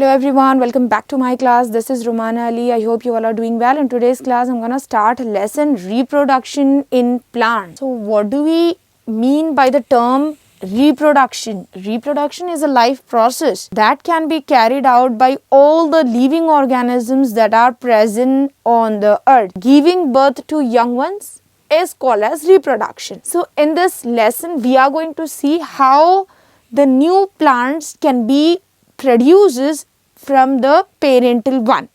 Hello everyone, welcome back to my class. This is Romana Ali. I hope you all are doing well. In today's class, I'm gonna start lesson reproduction in plants. So what do we mean by the term reproduction? Reproduction is a life process that can be carried out by all the living organisms that are present on the earth. Giving birth to young ones is called as reproduction. So in this lesson, we are going to see how the new plants can be produces from the parental one,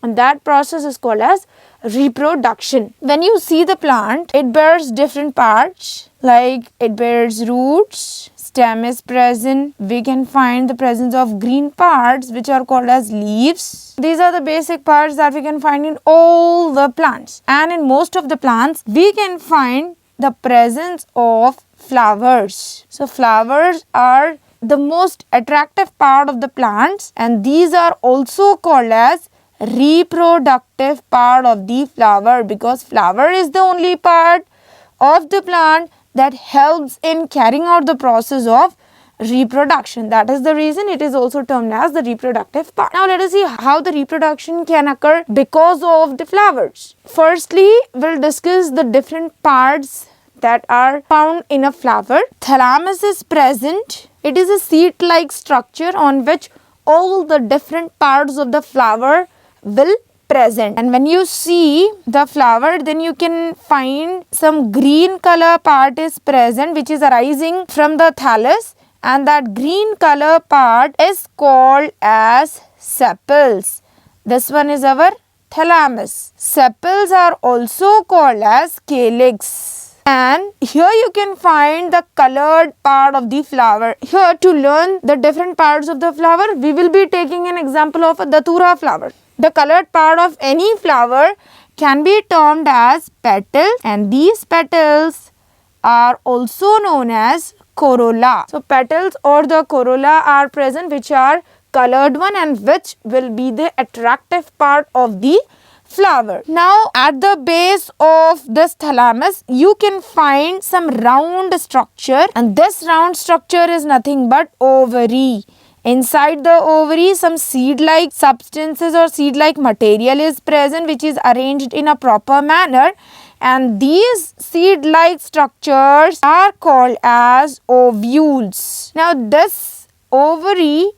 and that process is called as reproduction. When you see the plant, it bears different parts, like it bears roots, stem is present, we can find the presence of green parts which are called as leaves. These are the basic parts that we can find in all the plants, and in most of the plants we can find the presence of flowers. So flowers are the most attractive part of the plants, and these are also called as reproductive part of the flower, because flower is the only part of the plant that helps in carrying out the process of reproduction. That is the reason it is also termed as the reproductive part. Now let us see how the reproduction can occur because of the flowers. Firstly, we'll discuss the different parts that are found in a flower. Thalamus is present. It is a seed-like structure on which all the different parts of the flower will present. And when you see the flower, then you can find some green color part is present, which is arising from the thallus, and that green color part is called as sepals. This one is our thalamus. Sepals are also called as calyx. And here you can find the colored part of the flower. Here, to learn the different parts of the flower, we will be taking an example of a datura flower. The colored part of any flower can be termed as petals, and these petals are also known as corolla. So petals or the corolla are present, which are colored one and which will be the attractive part of the flower. Now at the base of this thalamus, you can find some round structure, and this round structure is nothing but ovary. Inside the ovary, some seed-like substances or seed-like material is present, which is arranged in a proper manner, and these seed-like structures are called as ovules. Now this ovary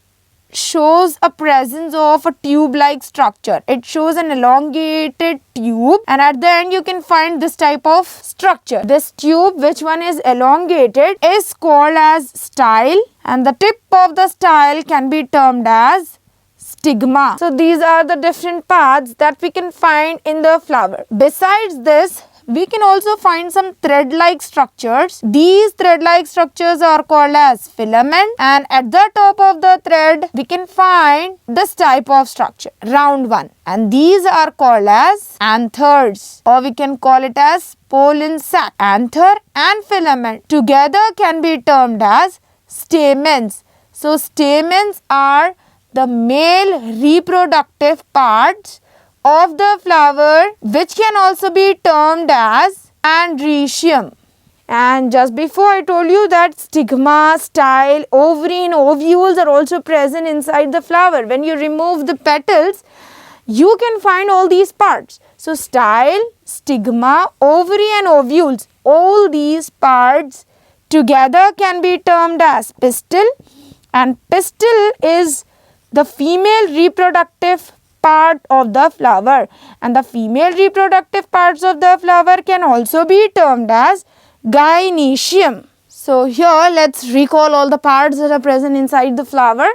shows a presence of a tube-like structure. It shows an elongated tube, and at the end you can find this type of structure. This tube, which one is elongated, is called as style, and the tip of the style can be termed as stigma. So these are the different parts that we can find in the flower. Besides this, we can also find some thread-like structures. These thread-like structures are called as filament, and at the top of the thread we can find this type of structure, round one, and these are called as anthers, or we can call it as pollen sac. Anther and filament together can be termed as stamens. So stamens are the male reproductive parts of the flower, which can also be termed as androecium. And just before I told you that stigma, style, ovary and ovules are also present inside the flower. When you remove the petals, you can find all these parts. So style, stigma, ovary and ovules, all these parts together can be termed as pistil, and pistil is the female reproductive part of the flower, and the female reproductive parts of the flower can also be termed as gynoecium. So here let's recall all the parts that are present inside the flower.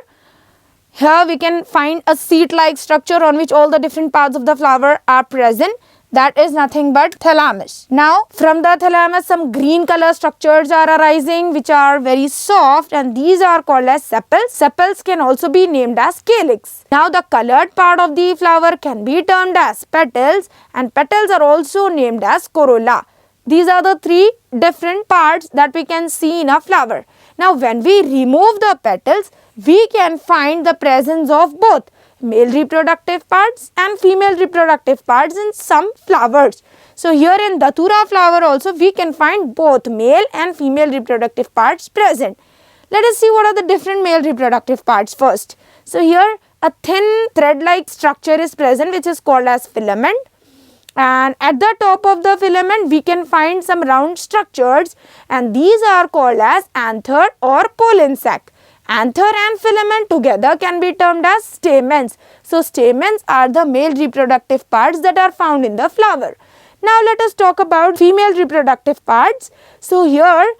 Here we can find a seed-like structure on which all the different parts of the flower are present. That is nothing but thalamus. Now from the thalamus, some green color structures are arising which are very soft, and these are called as sepals. Sepals can also be named as calyx. Now the colored part of the flower can be termed as petals, and petals are also named as corolla. These are the three different parts that we can see in a flower. Now when we remove the petals, we can find the presence of both male reproductive parts and female reproductive parts in some flowers. So here in datura flower also we can find both male and female reproductive parts present. Let us see what are the different male reproductive parts first. So here a thin thread-like structure is present which is called as filament. And at the top of the filament we can find some round structures, and these are called as anther or pollen sac. Anther and filament together can be termed as stamens. So stamens are the male reproductive parts that are found in the flower. Now let us talk about female reproductive parts. So here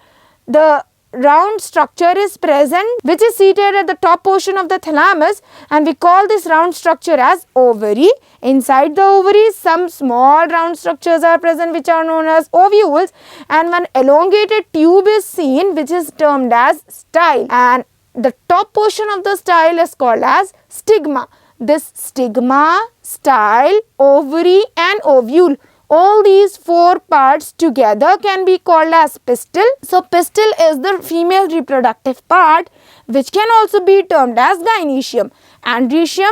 the round structure is present which is seated at the top portion of the thalamus, and we call this round structure as ovary. Inside the ovary some small round structures are present which are known as ovules, and one elongated tube is seen which is termed as style, and the top portion of the style is called as stigma. This stigma, style, ovary and ovule, all these four parts together can be called as pistil. So pistil is the female reproductive part which can also be termed as gynoecium. Andrecium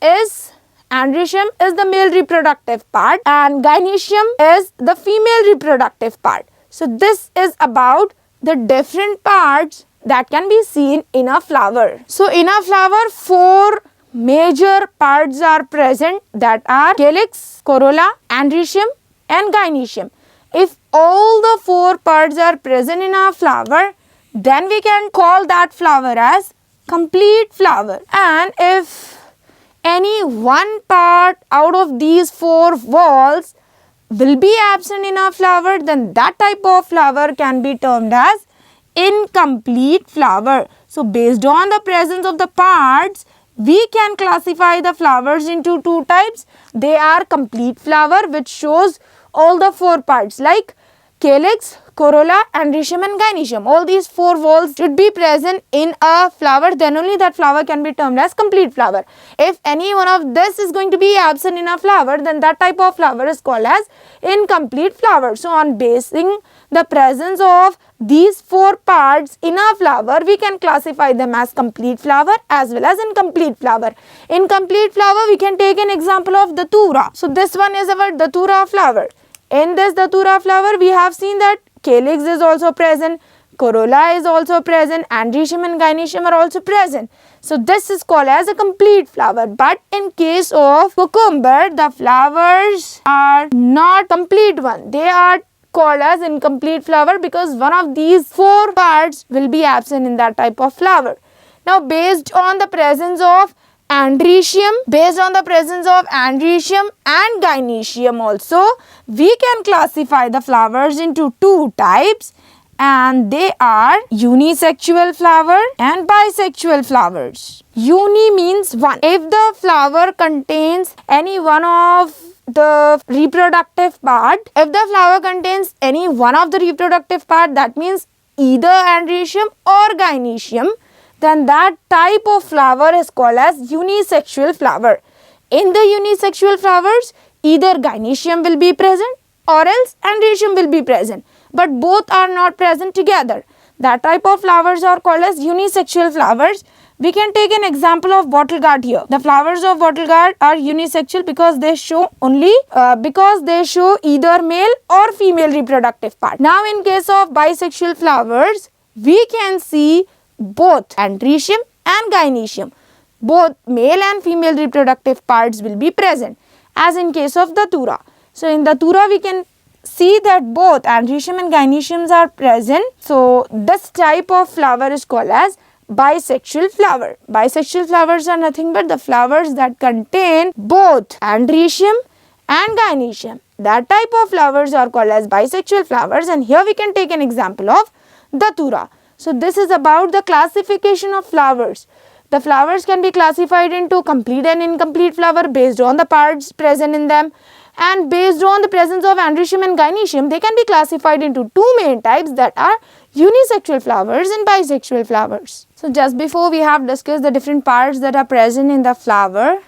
is the male reproductive part and gynoecium is the female reproductive part. So this is about the different parts that can be seen in a flower. So in a flower, four major parts are present, that are calyx, corolla, andrecium and gynoecium. If all the four parts are present in a flower, then we can call that flower as complete flower. And if any one part out of these four walls will be absent in a flower, then that type of flower can be termed as incomplete flower. So based on the presence of the parts, we can classify the flowers into two types. They are complete flower which shows all the four parts like calyx, corolla, andrecium and gynoecium. All these four walls should be present in a flower, then only that flower can be termed as complete flower. If any one of this is going to be absent in a flower, then that type of flower is called as incomplete flower. So on basing the presence of these four parts in a flower, we can classify them as complete flower as well as incomplete flower. Incomplete flower, we can take an example of datura. So this one is our datura flower. In this datura flower, we have seen that calyx is also present, corolla is also present, andrecium and gynoecium are also present. So this is called as a complete flower. But in case of cucumber, the flowers are not complete one. They are called as incomplete flower because one of these four parts will be absent in that type of flower. Now based on the presence of andrecium and gynoecium also, we can classify the flowers into two types, and they are unisexual flower and bisexual flowers. Uni means one. If the flower contains any one of the reproductive part, that means either andrecium or gynoecium, then that type of flower is called as unisexual flower. In the unisexual flowers, either gynoecium will be present or else andrecium will be present, but both are not present together. That type of flowers are called as unisexual flowers. We can take an example of bottle gourd here. The flowers of bottle gourd are unisexual because they show either male or female reproductive part. Now in case of bisexual flowers, we can see both andrecium and gynoecium. Both male and female reproductive parts will be present, as in case of datura. So in datura we can see that both andrecium and gynoeciums are present. So this type of flower is called as bisexual flower. Bisexual flowers are nothing but the flowers that contain both andrecium and gynoecium. That type of flowers are called as bisexual flowers, and here we can take an example of datura. So this is about the classification of flowers. The flowers can be classified into complete and incomplete flower based on the parts present in them, and based on the presence of andrecium and gynoecium, they can be classified into two main types, that are unisexual flowers and bisexual flowers. So just before, we have discussed the different parts that are present in the flower.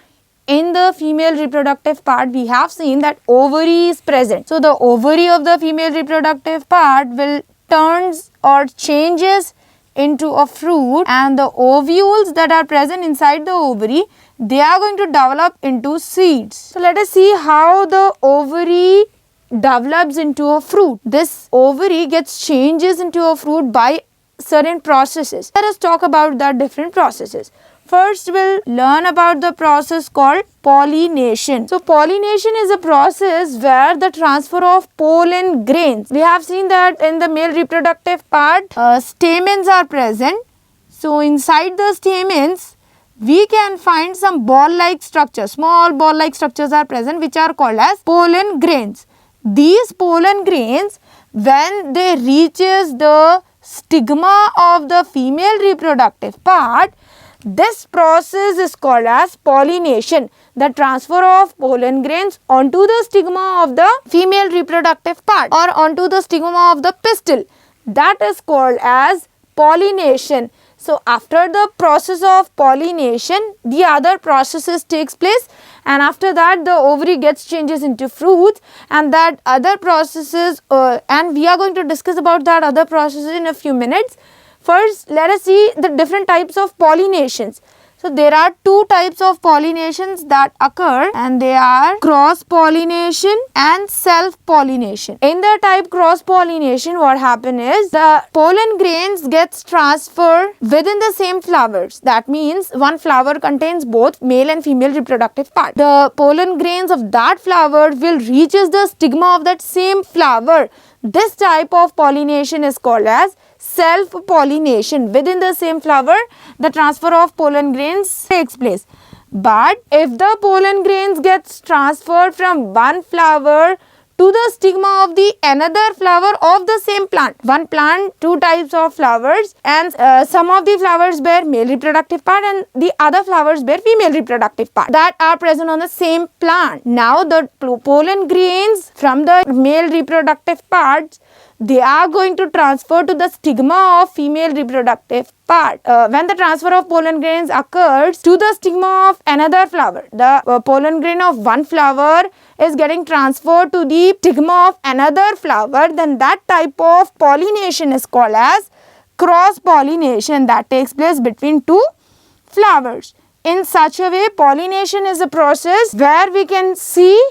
In the female reproductive part, we have seen that ovary is present. So the ovary of the female reproductive part will turns or changes into a fruit, and the ovules that are present inside the ovary, they are going to develop into seeds. So let us see how the ovary develops into a fruit. This ovary gets changes into a fruit by certain processes. Let us talk about the different processes. First, we'll learn about the process called pollination. So, pollination is a process where the transfer of pollen grains. We have seen that in the male reproductive part, stamens are present. So, inside the stamens, we can find some ball-like structures. Small ball-like structures are present, which are called as pollen grains. These pollen grains, when they reaches the stigma of the female reproductive part, this process is called as pollination. The transfer of pollen grains onto the stigma of the female reproductive part or onto the stigma of the pistil. That is called as pollination. So, after the process of pollination, the other processes takes place, and after that the ovary gets changes into fruits, and that other processes and we are going to discuss about that other processes in a few minutes. First, let us see the different types of pollinations. So, there are two types of pollinations that occur, and they are cross pollination and self pollination. In the type cross pollination, what happens is the pollen grains gets transferred within the same flowers. That means one flower contains both male and female reproductive part. The pollen grains of that flower will reaches the stigma of that same flower. This type of pollination is called as self-pollination. Within the same flower, the transfer of pollen grains takes place. But if the pollen grains gets transferred from one flower to the stigma of the another flower of the same plant. One plant, two types of flowers, and some of the flowers bear male reproductive part and the other flowers bear female reproductive part that are present on the same plant. Now the pollen grains from the male reproductive parts, they are going to transfer to the stigma of female reproductive part. When the transfer of pollen grains occurs to the stigma of another flower, the pollen grain of one flower is getting transferred to the stigma of another flower, then that type of pollination is called as cross pollination that takes place between two flowers. In such a way, pollination is a process where we can see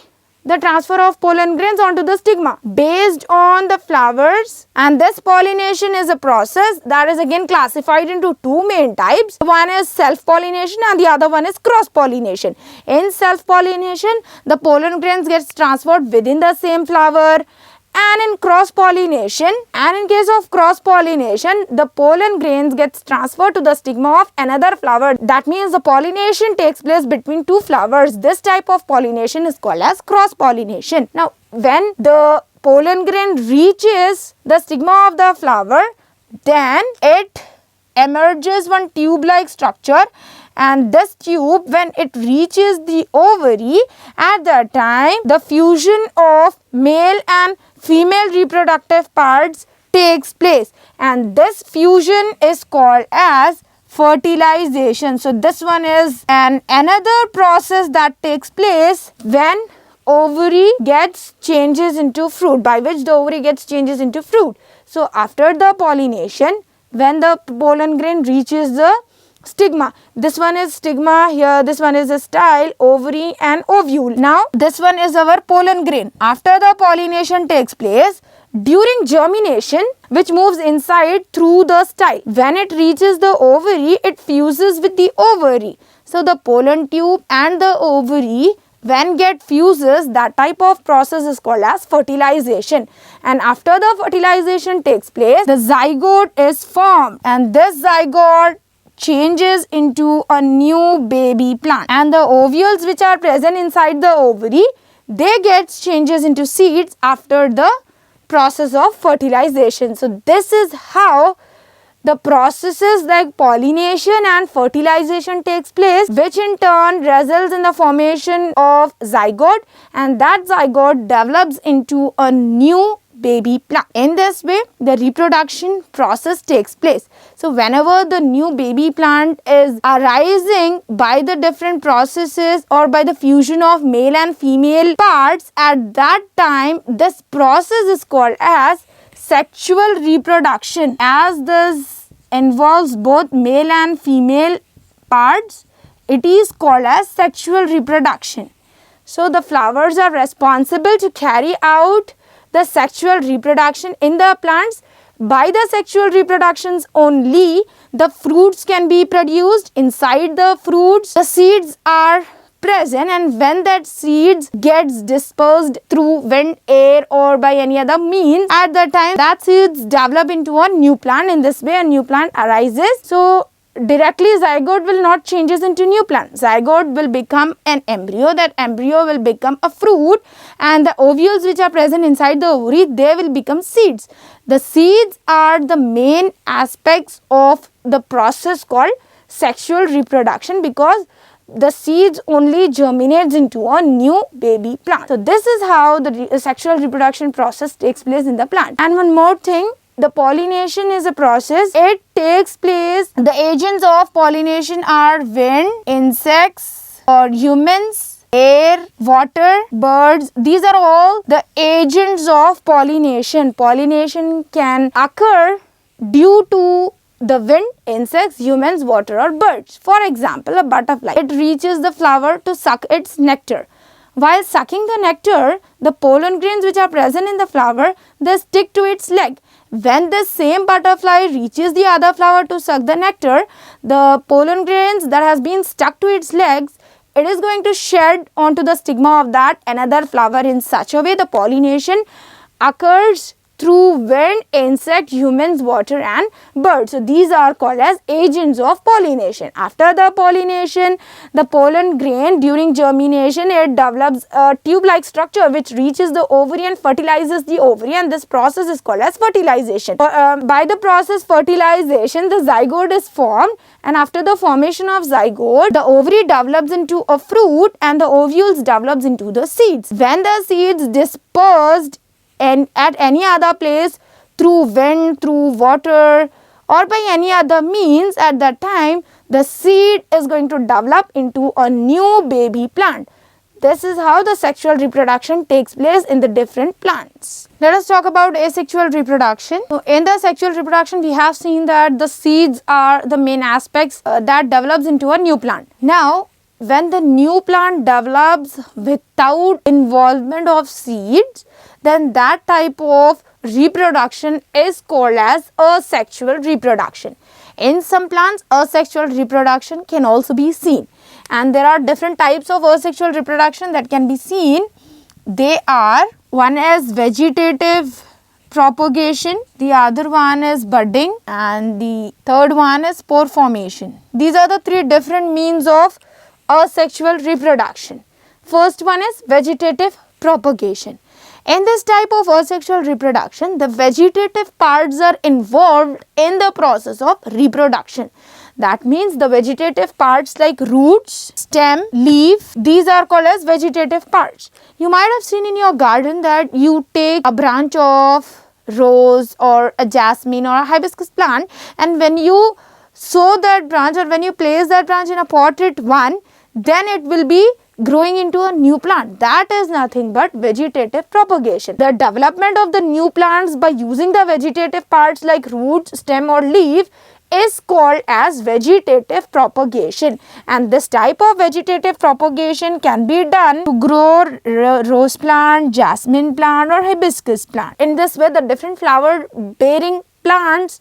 the transfer of pollen grains onto the stigma based on the flowers, and this pollination is a process that is again classified into two main types. One is self-pollination and the other one is cross-pollination. In self-pollination, the pollen grains gets transferred within the same flower, and in cross-pollination, and in case of cross-pollination, the pollen grains gets transferred to the stigma of another flower. That means the pollination takes place between two flowers. This type of pollination is called as cross-pollination. Now, when the pollen grain reaches the stigma of the flower, then it emerges one tube-like structure, and this tube, when it reaches the ovary, at that time the fusion of male and female reproductive parts takes place, and this fusion is called as fertilization. So, this one is another process that takes place when ovary gets changes into fruit, by which the ovary gets changes into fruit. So, after the pollination, when the pollen grain reaches the stigma, this one is stigma here, this one is a style, ovary and ovule. Now, this one is our pollen grain. After the pollination takes place, during germination, which moves inside through the style, when it reaches the ovary, it fuses with the ovary. So, the pollen tube and the ovary, when get fuses, that type of process is called as fertilization. And after the fertilization takes place, the zygote is formed, and this zygote changes into a new baby plant, and the ovules which are present inside the ovary, they get changes into seeds after the process of fertilization. So, this is how the processes like pollination and fertilization takes place, which in turn results in the formation of zygote, and that zygote develops into a new baby plant. In this way, the reproduction process takes place. So, whenever the new baby plant is arising by the different processes or by the fusion of male and female parts, at that time this process is called as sexual reproduction. As this involves both male and female parts, it is called as sexual reproduction. So, the flowers are responsible to carry out the sexual reproduction in the plants, by the sexual reproductions only, the fruits can be produced. Inside the fruits, the seeds are present, and when that seeds gets dispersed through wind, air or by any other means, at that time that seeds develop into a new plant. In this way a new plant arises. So directly zygote will not changes into new plant. Zygote will become an embryo. That embryo will become a fruit, and the ovules which are present inside the ovary, they will become seeds. The seeds are the main aspects of the process called sexual reproduction, because the seeds only germinates into a new baby plant. So this is how the sexual reproduction process takes place in the plant. And one more thing, the pollination is a process. It takes place, the agents of pollination are wind, insects or humans, air, water, birds. These are all the agents of pollination. Pollination can occur due to the wind, insects, humans, water or birds. For example, a butterfly, it reaches the flower to suck its nectar. While sucking the nectar, the pollen grains which are present in the flower, they stick to its leg. When the same butterfly reaches the other flower to suck the nectar, the pollen grains that has been stuck to its legs, it is going to shed onto the stigma of that another flower. In such a way, the pollination occurs through wind, insect, humans, water and birds. So these are called as agents of pollination. After the pollination, the pollen grain during germination, it develops a tube-like structure which reaches the ovary and fertilizes the ovary, and this process is called as fertilization. By the process fertilization, the zygote is formed, and after the formation of zygote, the ovary develops into a fruit and the ovules develops into the seeds. When the seeds dispersed and at any other place through wind, through water or by any other means, at that time the seed is going to develop into a new baby plant. This is how the sexual reproduction takes place in the different plants. Let us talk about asexual reproduction. So in the sexual reproduction, we have seen that the seeds are the main aspects that develops into a new plant. Now, when the new plant develops without involvement of seeds, then that type of reproduction is called as asexual reproduction. In some plants, asexual reproduction can also be seen, and there are different types of asexual reproduction that can be seen. They are, one is vegetative propagation, the other one is budding, and the third one is spore formation. These are the three different means of asexual reproduction. First one is vegetative propagation. In this type of asexual reproduction, the vegetative parts are involved in the process of reproduction. That means the vegetative parts like roots, stem, leaf, these are called as vegetative parts. You might have seen in your garden that you take a branch of rose or a jasmine or a hibiscus plant, and when you sow that branch or when you place that branch in a potted one, then it will be growing into a new plant. That is nothing but vegetative propagation. The development of the new plants by using the vegetative parts like roots, stem or leaf is called as vegetative propagation, and this type of vegetative propagation can be done to grow rose plant, jasmine plant or hibiscus plant. In this way, the different flower bearing plants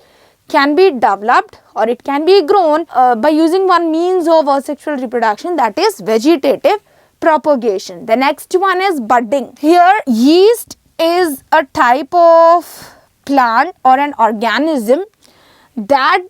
can be developed or it can be grown by using one means of asexual reproduction, that is vegetative propagation. The next one is budding. Here yeast is a type of plant or an organism that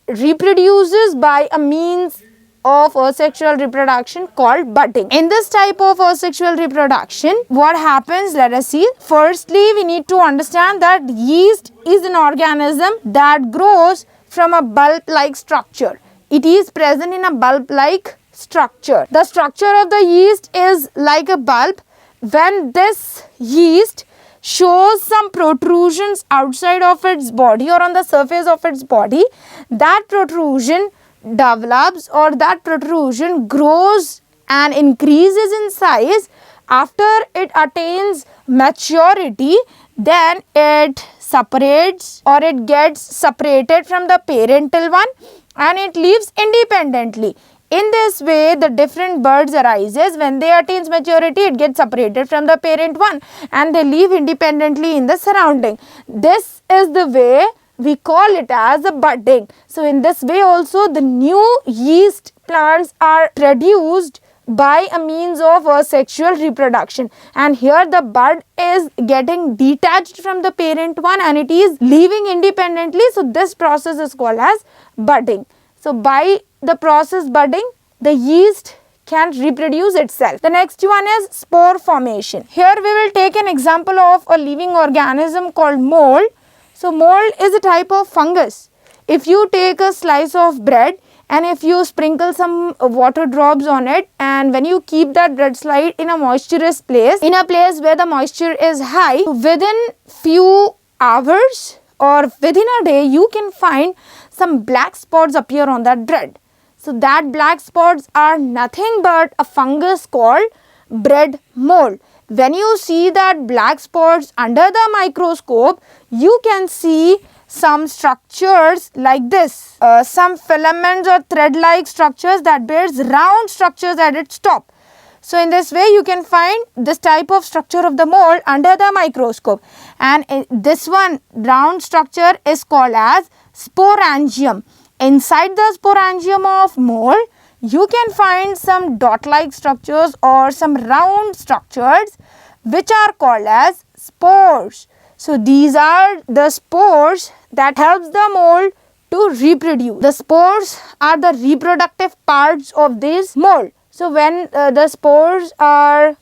reproduces by a means of asexual reproduction called budding. In this type of asexual reproduction, what happens? Let us see. Firstly, we need to understand that yeast is an organism that grows from a bulb-like structure. It is present in a bulb-like structure. The structure of the yeast is like a bulb. When this yeast shows some protrusions outside of its body or on the surface of its body, that protrusion develops or that protrusion grows and increases in size. After it attains maturity, then it separates or it gets separated from the parental one and it lives independently. In this way, the different birds arises. When they attains maturity, it gets separated from the parent one and they live independently in the surrounding. This is the way we call it as a budding. So in this way also the new yeast plants are produced by a means of sexual reproduction, and here the bud is getting detached from the parent one and it is living independently. So this process is called as budding. So by the process budding, the yeast can reproduce itself. The next one is spore formation. Here we will take an example of a living organism called mold. So mold is a type of fungus. If you take a slice of bread and if you sprinkle some water drops on it, and when you keep that bread slide in a moisturous place, in a place where the moisture is high, within few hours or within a day you can find some black spots appear on that bread. So that black spots are nothing but a fungus called bread mold. When you see that black spots under the microscope, you can see some structures like this, some filaments or thread-like structures that bears round structures at its top. So in this way you can find this type of structure of the mold under the microscope, and this one round structure is called as sporangium. Inside the sporangium of mold, you can find some dot-like structures or some round structures which are called as spores. So these are the spores that helps the mold to reproduce. The spores are the reproductive parts of this mold. So when the spores are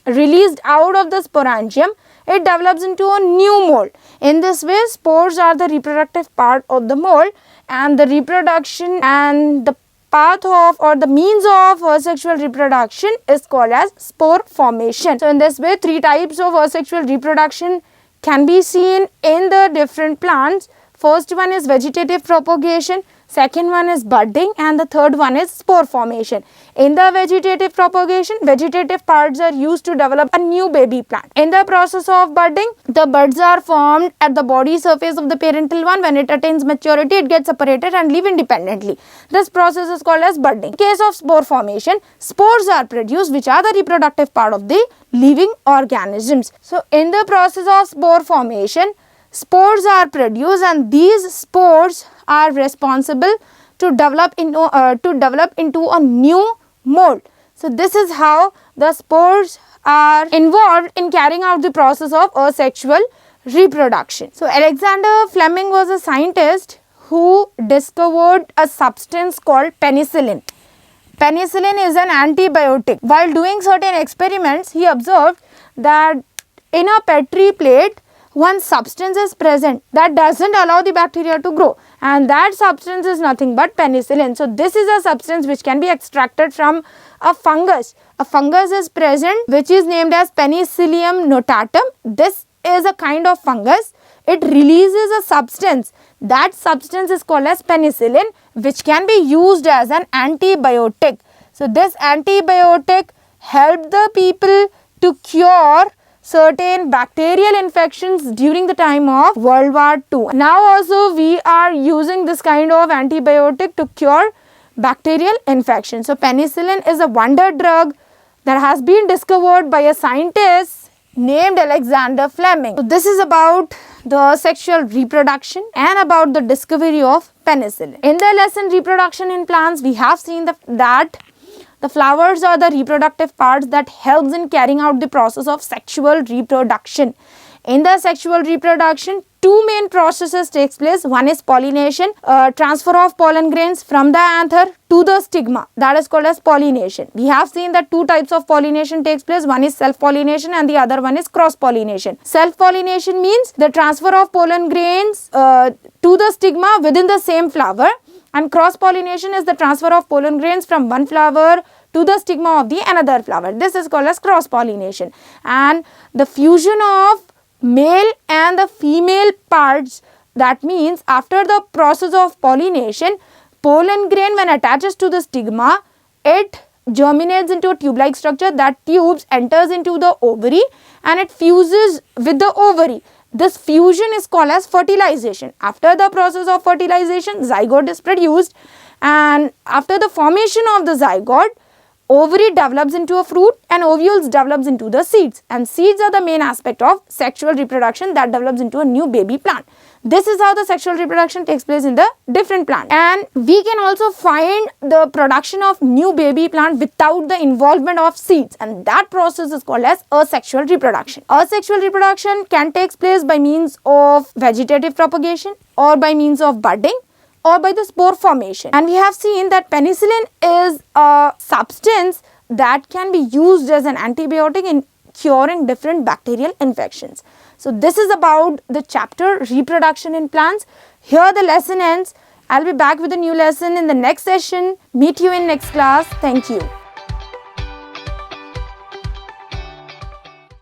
released out of the sporangium, it develops into a new mold. In this way, spores are the reproductive part of the mold, and the reproduction and the path of or the means of sexual reproduction is called as spore formation. So in this way, three types of sexual reproduction can be seen in the different plants. First one is vegetative propagation, second one is budding, and the third one is spore formation. In the vegetative propagation, vegetative parts are used to develop a new baby plant. In the process of budding, the buds are formed at the body surface of the parental one. When it attains maturity, it gets separated and live independently. This process is called as budding. In case of spore formation, spores are produced, which are the reproductive part of the living organisms. So in the process of spore formation, spores are produced, and these spores are responsible to develop into a new mold. So this is how the spores are involved in carrying out the process of asexual reproduction. So Alexander Fleming was a scientist who discovered a substance called penicillin. Penicillin is an antibiotic. While doing certain experiments, he observed that in a petri plate, one substance is present that doesn't allow the bacteria to grow, and that substance is nothing but penicillin. So this is a substance which can be extracted from a fungus. A fungus is present which is named as Penicillium notatum. This is a kind of fungus. It releases a substance. That substance is called as penicillin, which can be used as an antibiotic. So this antibiotic helped the people to cure certain bacterial infections during the time of World War II. Now also we are using this kind of antibiotic to cure bacterial infections. So penicillin is a wonder drug that has been discovered by a scientist named Alexander Fleming. So this is about the sexual reproduction and about the discovery of penicillin. In the lesson reproduction in plants, we have seen that the flowers are the reproductive parts that helps in carrying out the process of sexual reproduction. In the sexual reproduction, two main processes takes place. One is pollination, transfer of pollen grains from the anther to the stigma. That is called as pollination. We have seen that two types of pollination takes place. One is self-pollination and the other one is cross-pollination. Self-pollination means the transfer of pollen grains to the stigma within the same flower. And cross-pollination is the transfer of pollen grains from one flower to the stigma of the another flower. This is called as cross-pollination. And the fusion of male and the female parts, that means after the process of pollination, pollen grain when attaches to the stigma, it germinates into a tube-like structure. That tubes enters into the ovary and it fuses with the ovary. This fusion is called as fertilization. After the process of fertilization, zygote is produced, and after the formation of the zygote, ovary develops into a fruit and ovules develops into the seeds, and seeds are the main aspect of sexual reproduction that develops into a new baby plant. This is how the sexual reproduction takes place in the different plants. And we can also find the production of new baby plant without the involvement of seeds, and that process is called as asexual reproduction. Asexual reproduction can take place by means of vegetative propagation, or by means of budding, or by the spore formation. And we have seen that penicillin is a substance that can be used as an antibiotic in curing different bacterial infections. So this is about the chapter reproduction in plants. Here the lesson ends. I'll be back with a new lesson in the next session. Meet you in next class. Thank you.